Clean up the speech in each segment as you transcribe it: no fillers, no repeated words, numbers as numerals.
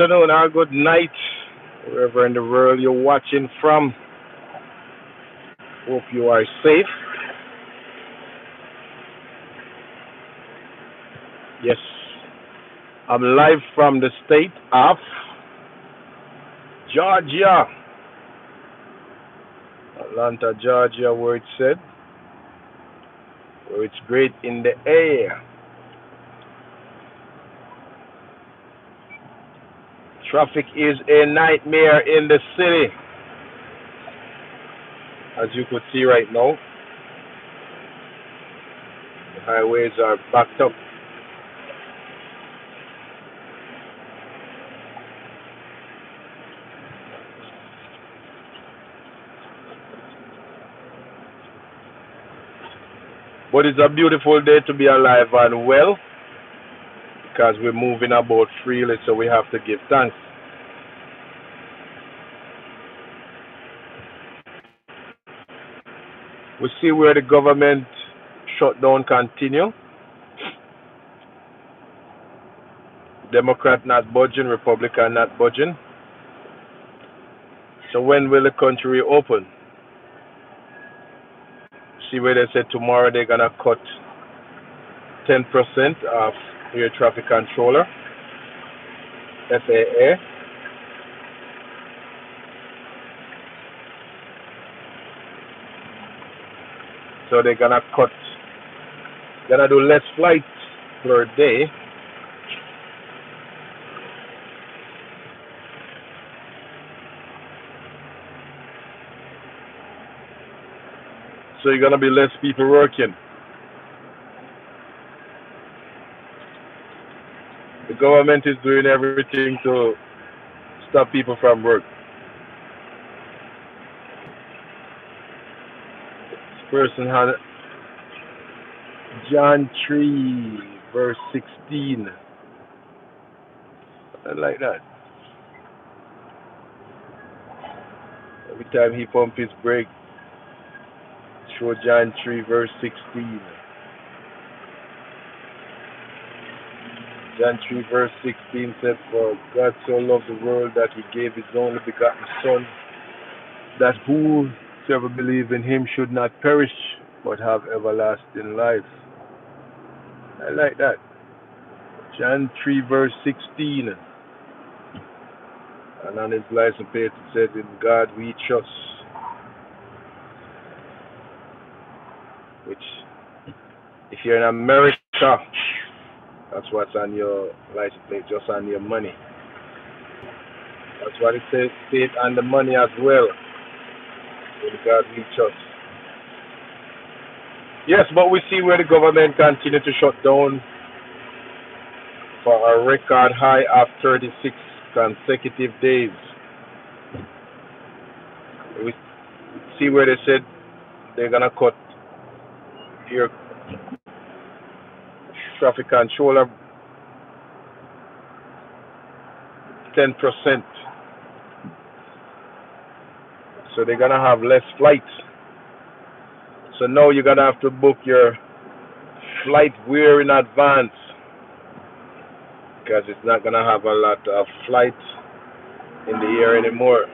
afternoon or good night, wherever in the world you're watching from. Hope you are safe. Yes, I'm live from the state of Georgia, Atlanta, Georgia, where it's said, where it's great in the air. Traffic is a nightmare in the city, as you could see right now. The highways are backed up. But it's a beautiful day to be alive and well because we're moving about freely, so we have to give thanks. We see where the government shutdown continue. Democrat not budging, Republican not budging. So when will the country open? See where they said tomorrow they're gonna cut 10% of air traffic controller, FAA. So they're gonna do less flights per day. So you're gonna be less people working. The government is doing everything to stop people from work. This person had John 3, verse 16. I like that. Every time he pump his brake, show John 3, verse 16. John 3, verse 16 said, "For God so loved the world that he gave his only begotten Son, that whosoever believe in him should not perish, but have everlasting life." I like that. John 3, verse 16. And on his license plate it said, "In God we trust." Which, if you're in America, that's what's on your license plate, just on your money. That's what it says, state on the money as well. In God we trust. Yes, but we see where the government continue to shut down for a record high of 36 consecutive days. We see where they said they're gonna cut your traffic controller 10%. So they're gonna have less flights. So now you're gonna have to book your flight way in advance because it's not gonna have a lot of flights in the air anymore.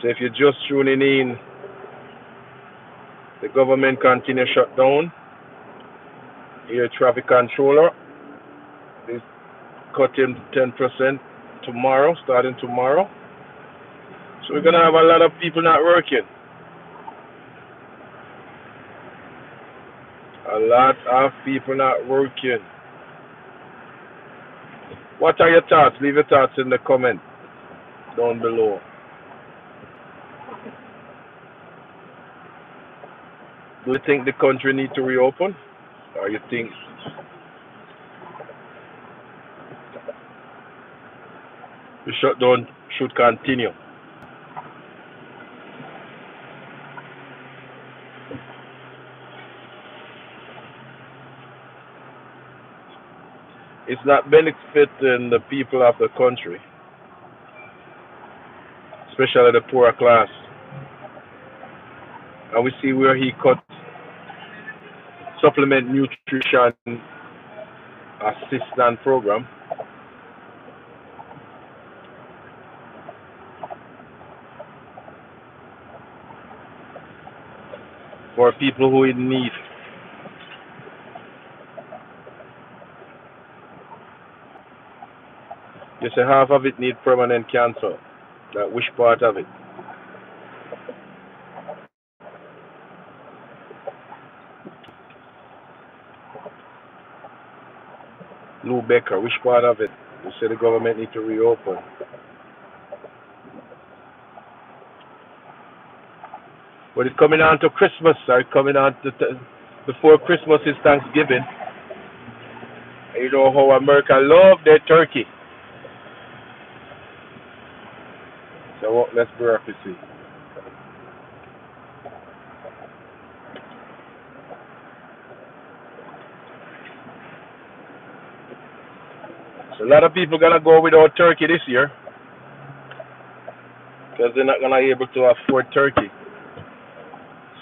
So if you're just tuning in, the government continue shut down air traffic controller. They cut him 10% tomorrow, starting tomorrow. So we're gonna have a lot of people not working. A lot of people not working. What are your thoughts? Leave your thoughts in the comment down below. Do you think the country need to reopen? Or you think the shutdown should continue? It's not benefiting the people of the country, especially the poorer class. And we see where he cut supplement nutrition assistance program for people who in need. You say half of it need permanent cancer. Like which part of it? Lou Becker, which part of it? You say the government need to reopen. But it's coming on to Christmas, or coming on to before Christmas is Thanksgiving. And you know how America love their turkey. So what less bureaucracy. So a lot of people gonna go without turkey this year because they're not gonna be able to afford turkey.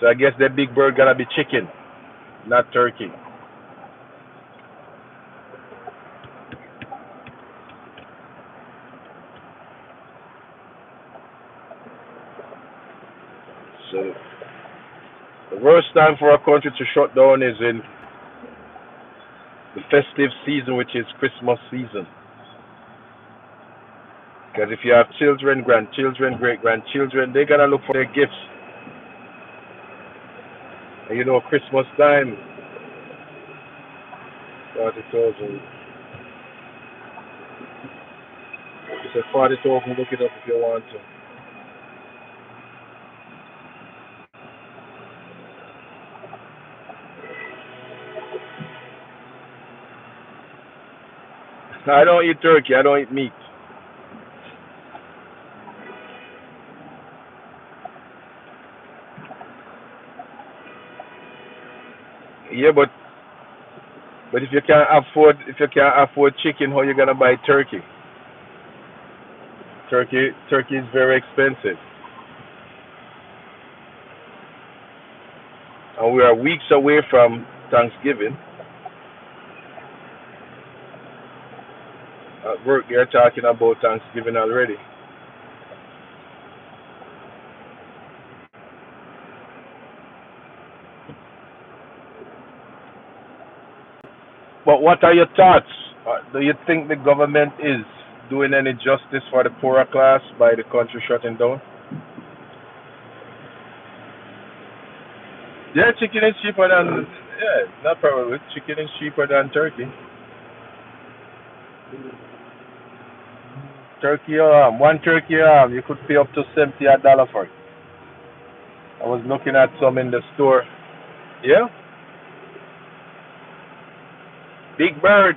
So I guess the big bird gonna be chicken, not turkey. So the worst time for a country to shut down is in the festive season, which is Christmas season. Because if you have children, grandchildren, great grandchildren, they're gonna look for their gifts. And you know, Christmas time, 40,000. It's a 40,000. Look it up if you want to. I don't eat turkey. I don't eat meat. Yeah, but if you can't afford chicken, how you gonna buy turkey? Turkey is very expensive, and we are weeks away from Thanksgiving. At work, they're talking about Thanksgiving already. But what are your thoughts? Do you think the government is doing any justice for the poorer class by the country shutting down? Yeah, chicken is cheaper than not probably chicken is cheaper than turkey. Turkey one turkey you could pay up to $70 for it. I was looking at some in the store. Yeah, big bird.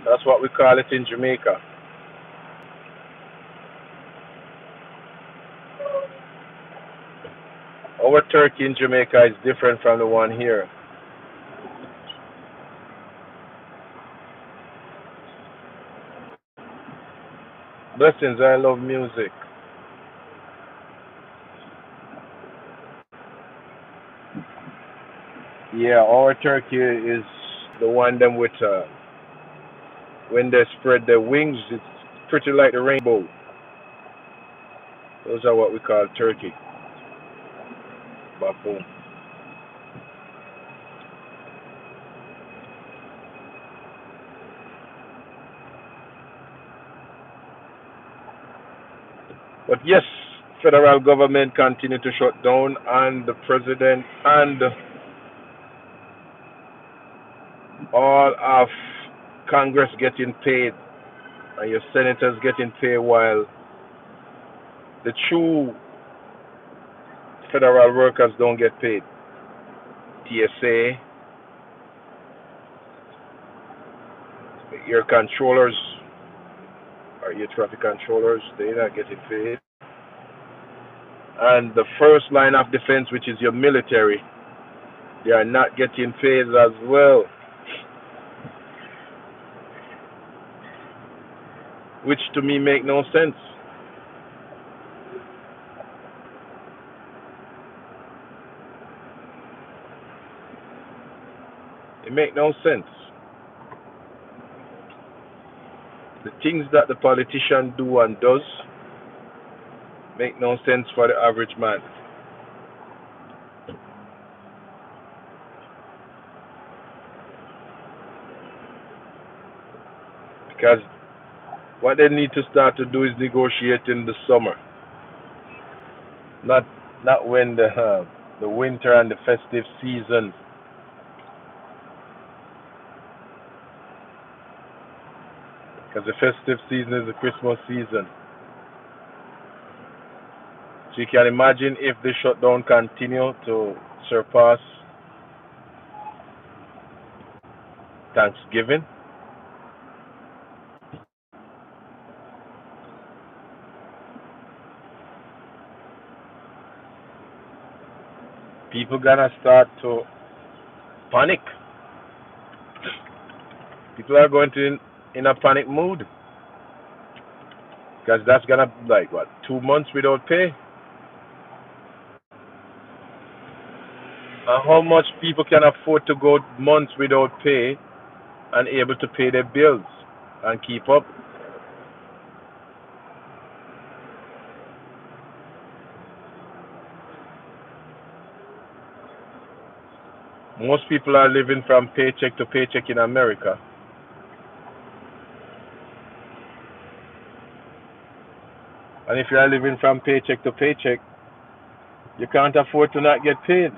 That's what we call it in Jamaica. Our turkey in Jamaica is different from the one here. Blessings, I love music. Yeah, our turkey is the one them with when they spread their wings, it's pretty like the rainbow. Those are what we call turkey. Baboon. But yes, federal government continue to shut down, and the president and all of Congress getting paid, and your senators getting paid, while the true federal workers don't get paid. TSA, your controllers, or your traffic controllers, they're not getting paid. And the first line of defense, which is your military, they are not getting paid as well, which to me make no sense. It make no sense. The things that the politician do and does make no sense for the average man. Because what they need to start to do is negotiate in the summer, not when the winter and the festive season. Because the festive season is the Christmas season. So you can imagine if the shutdown continue to surpass Thanksgiving. People gonna start to panic. People are going to in a panic mood because that's gonna be like what 2 months without pay. And how much people can afford to go months without pay and able to pay their bills and keep up? Most people are living from paycheck to paycheck in America. And if you are living from paycheck to paycheck, you can't afford to not get paid.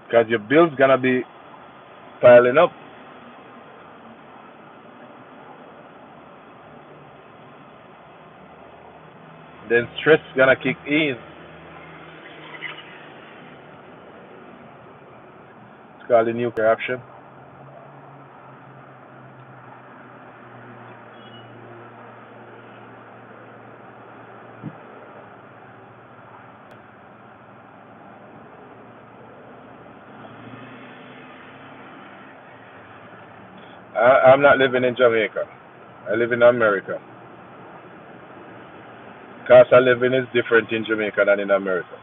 Because your bills gonna be piling up. Then stress gonna kick in. It's called the nuclear option. I'm not living in Jamaica. I live in America. Cost of living is different in Jamaica than in America.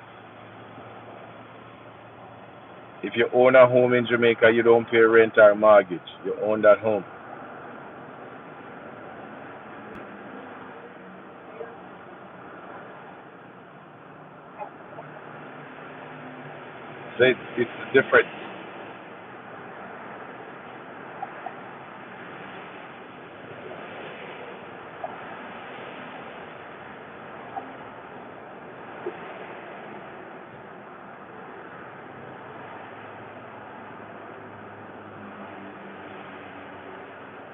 If you own a home in Jamaica, you don't pay rent or mortgage. You own that home. So it's different.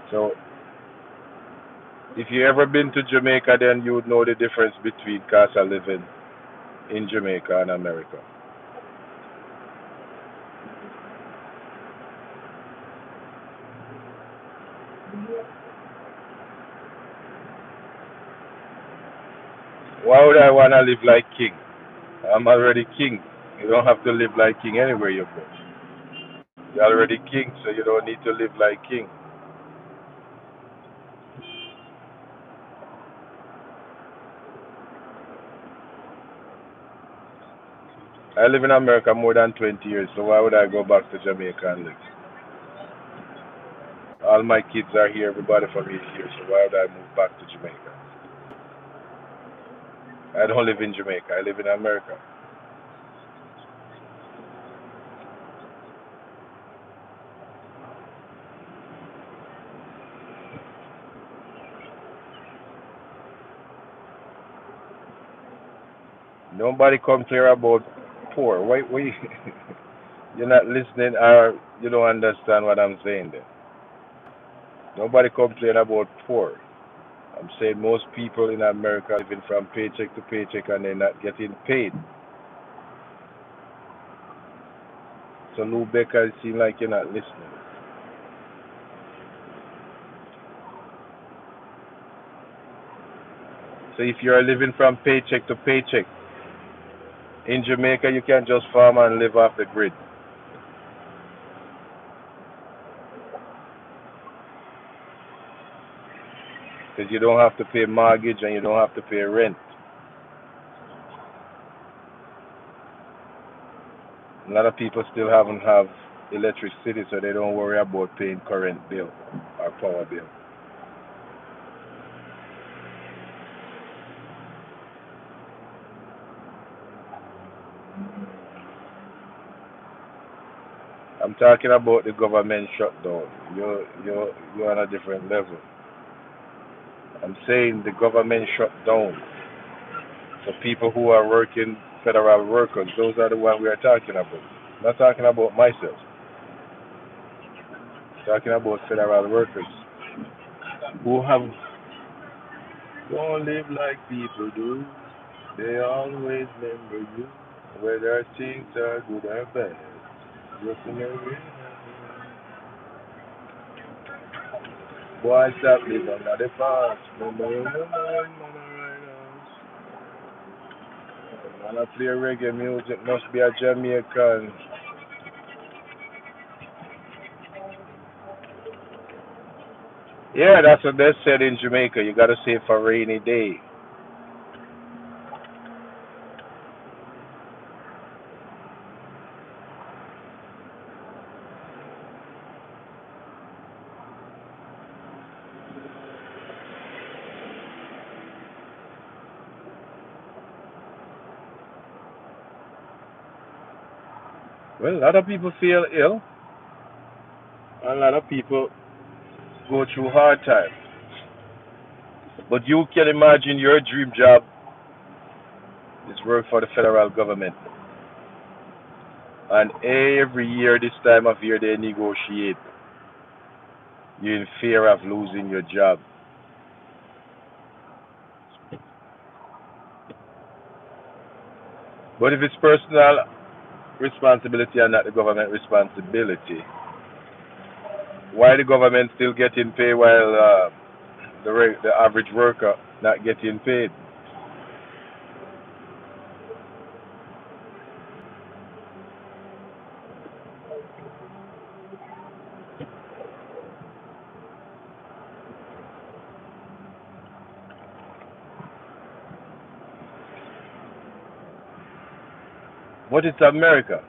So if you ever been to Jamaica, then you would know the difference between cost of living in Jamaica and America. Why would I want to live like king? I'm already king. You don't have to live like king anywhere you go. You're already king, so you don't need to live like king. I live in America more than 20 years, so why would I go back to Jamaica and live? All my kids are here, everybody from me is here, so why would I move back to Jamaica? I don't live in Jamaica, I live in America. Nobody complain about poor. Why you're not listening or you don't understand what I'm saying then? Nobody complain about poor. I'm saying most people in America are living from paycheck to paycheck and they're not getting paid. So Lou Becker, it seems like you're not listening. So if you're living from paycheck to paycheck, in Jamaica you can just farm and live off the grid. Because you don't have to pay mortgage and you don't have to pay rent. A lot of people still haven't have electricity, so they don't worry about paying current bill or power bill. I'm talking about the government shutdown. You're on a different level. I'm saying the government shut down. So people who are working, federal workers, those are the ones we are talking about. I'm not talking about myself. I'm talking about federal workers who have don't live like people do. They always remember you, whether things are good or bad. Just in a way. Boy, stop living under the past. Remember your mama and mama right house. When I play reggae music, must be a Jamaican. Yeah, that's what they said in Jamaica. You gotta save for rainy day. Well, a lot of people feel ill. A lot of people go through hard times. But you can imagine your dream job is work for the federal government. And every year, this time of year, they negotiate. You're in fear of losing your job. But if it's personal responsibility and not the government responsibility, why the government still getting paid while the average worker not getting paid? But it's America.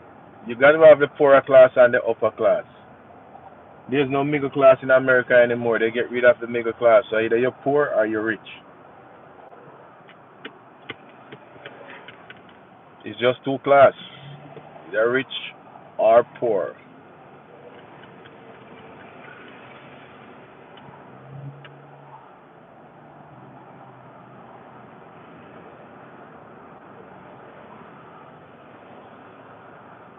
You got to have the poorer class and the upper class. There's no middle class in America anymore. They get rid of the middle class. So either you're poor or you're rich. It's just two class. Either rich or poor.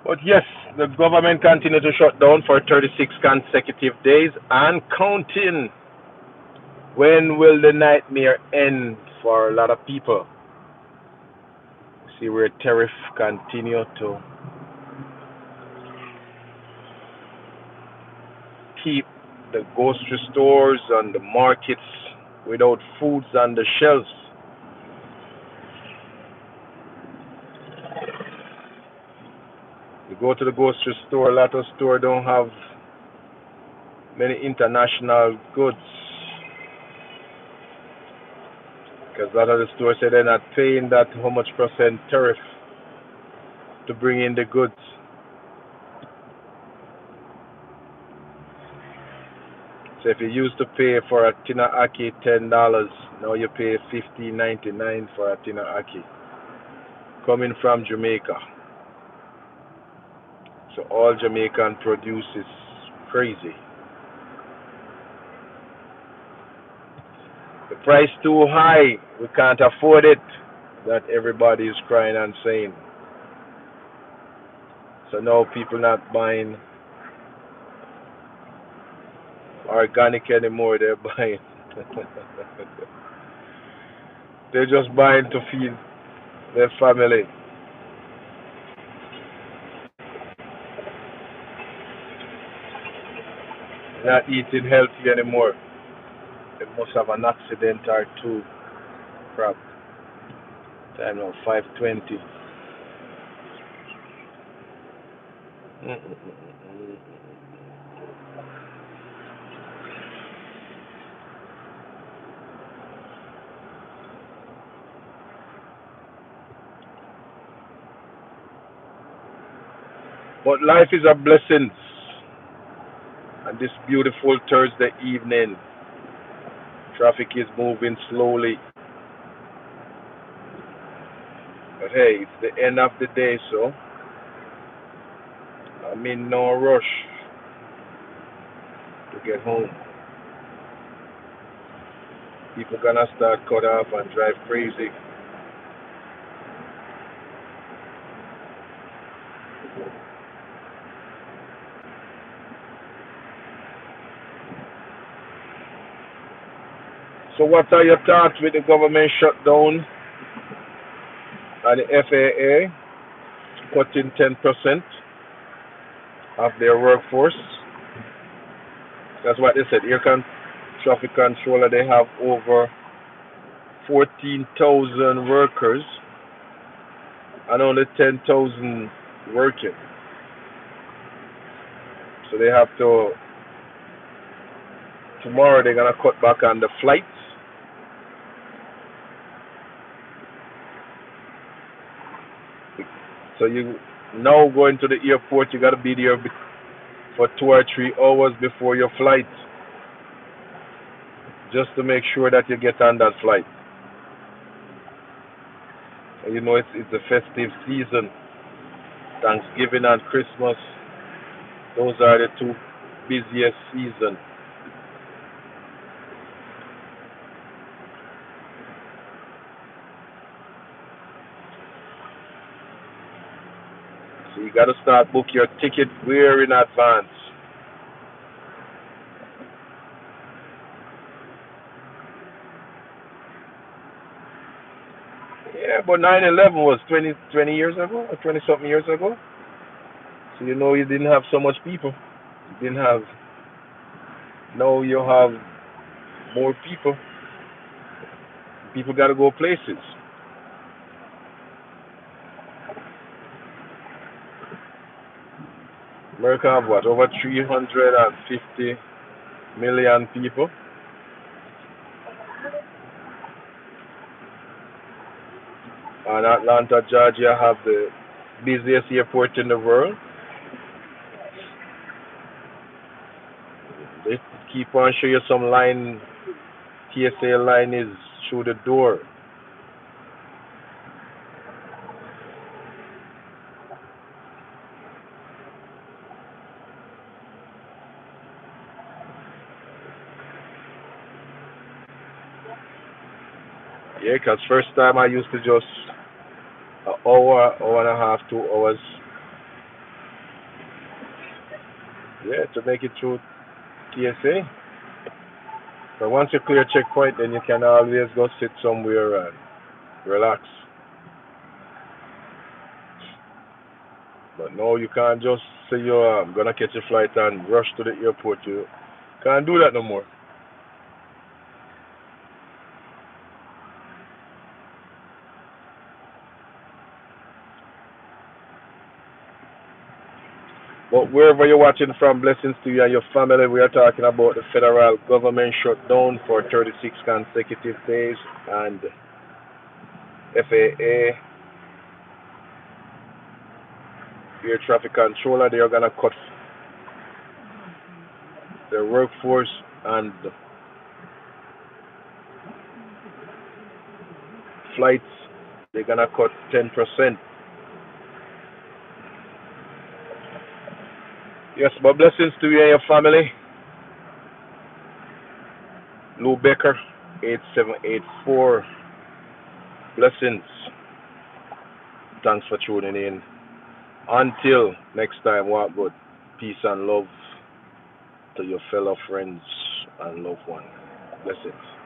But yes, the government continued to shut down for 36 consecutive days and counting. When will the nightmare end for a lot of people? See where tariff continue to keep the grocery stores and the markets without foods on the shelves. You go to the grocery store, a lot of stores don't have many international goods because a lot of the stores say they're not paying that how much percent tariff to bring in the goods. So if you used to pay for a tin of ackee $10, now you pay 15.99 for a tin of ackee. Coming from Jamaica. So all Jamaican produce is crazy. The price too high. We can't afford it. That everybody is crying and saying. So now people not buying organic anymore. They're buying. They're just buying to feed their family. Not eating healthy anymore. They must have an accident or two. Crap. Time now 5:20. But life is a blessing. And this beautiful Thursday evening, traffic is moving slowly. But hey, it's the end of the day, so I'm in no rush to get home. People gonna start cut off and drive crazy. So what are your thoughts with the government shutdown and the FAA cutting 10% of their workforce? That's what they said. Traffic controller, they have over 14,000 workers and only 10,000 working. So they have to, tomorrow they're going to cut back on the flights. So you now going to the airport, you got to be there for 2 or 3 hours before your flight, just to make sure that you get on that flight. And you know it's a festive season. Thanksgiving and Christmas, those are the two busiest seasons. So you got to start book your ticket way in advance. Yeah, but 9/11 was 20 years ago or 20 something years ago. So you know you didn't have so much people. You didn't have, now you have more people. People got to go places. America have what, over 350 million people. And Atlanta, Georgia have the busiest airport in the world. They keep on showing you some line, TSA line is through the door. Yeah, because first time I used to just an hour, hour and a half, 2 hours. Yeah, to make it through TSA. But once you clear checkpoint, then you can always go sit somewhere and relax. But no, you can't just say you're gonna catch a flight and rush to the airport. You can't do that no more. But wherever you're watching from, blessings to you and your family. We are talking about the federal government shutdown for 36 consecutive days, and FAA, air traffic controller, they are gonna cut their workforce, and flights, they're gonna cut 10%. Yes, but blessings to you and your family. Lou Becker, 8784. Blessings. Thanks for tuning in. Until next time, walk good. Peace and love to your fellow friends and loved ones. Blessings.